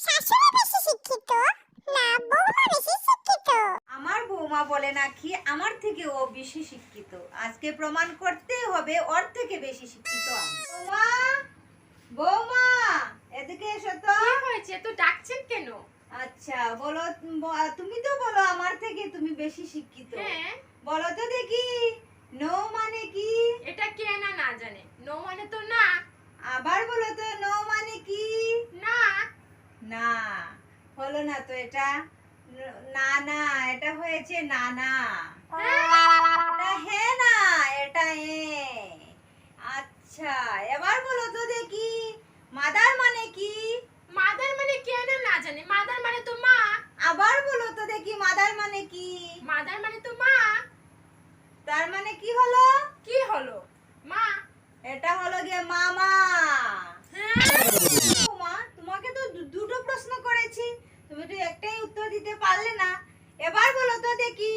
শাশুড়ি বেশি শিক্ষিত না বৌমা বেশি শিক্ষিত? আমার বৌমা বলে নাকি আমার থেকে ও বেশি শিক্ষিত। আজকে প্রমাণ করতে হবে ওর থেকে বেশি শিক্ষিত আমি। বৌমা, বৌমা, এদিকে এসো তো। কি হয়েছে, তো ডাকছেন কেন? আচ্ছা বলো, তুমি তো বলো আমার থেকে তুমি বেশি শিক্ষিত। হ্যাঁ, বলো তো দেখি, নো মানে কি? এটা কে না না জানে? নো মানে তো না। আবার বলো তো, নো মানে কি? না। না, হলো না তো এটা। না না, এটা হয়েছে না না। এটা হে না, এটা এ। আচ্ছা, এবার বলো তো দেখি, মাদার মানে কি? মাদার মানে কে না না জানে? মাদার মানে তো মা। আবার বলো তো দেখি, মাদার মানে কি? মাদার মানে তো মা। তার মানে কি হলো? কি হলো? মা। এটা হলো গিয়ে মামা। হ্যাঁ, মা, তোমাকে তো দুটো প্রশ্ন করেছি, তুমি তো একটাই উত্তর দিতে পারলে না। এবার বলো তো দেখি,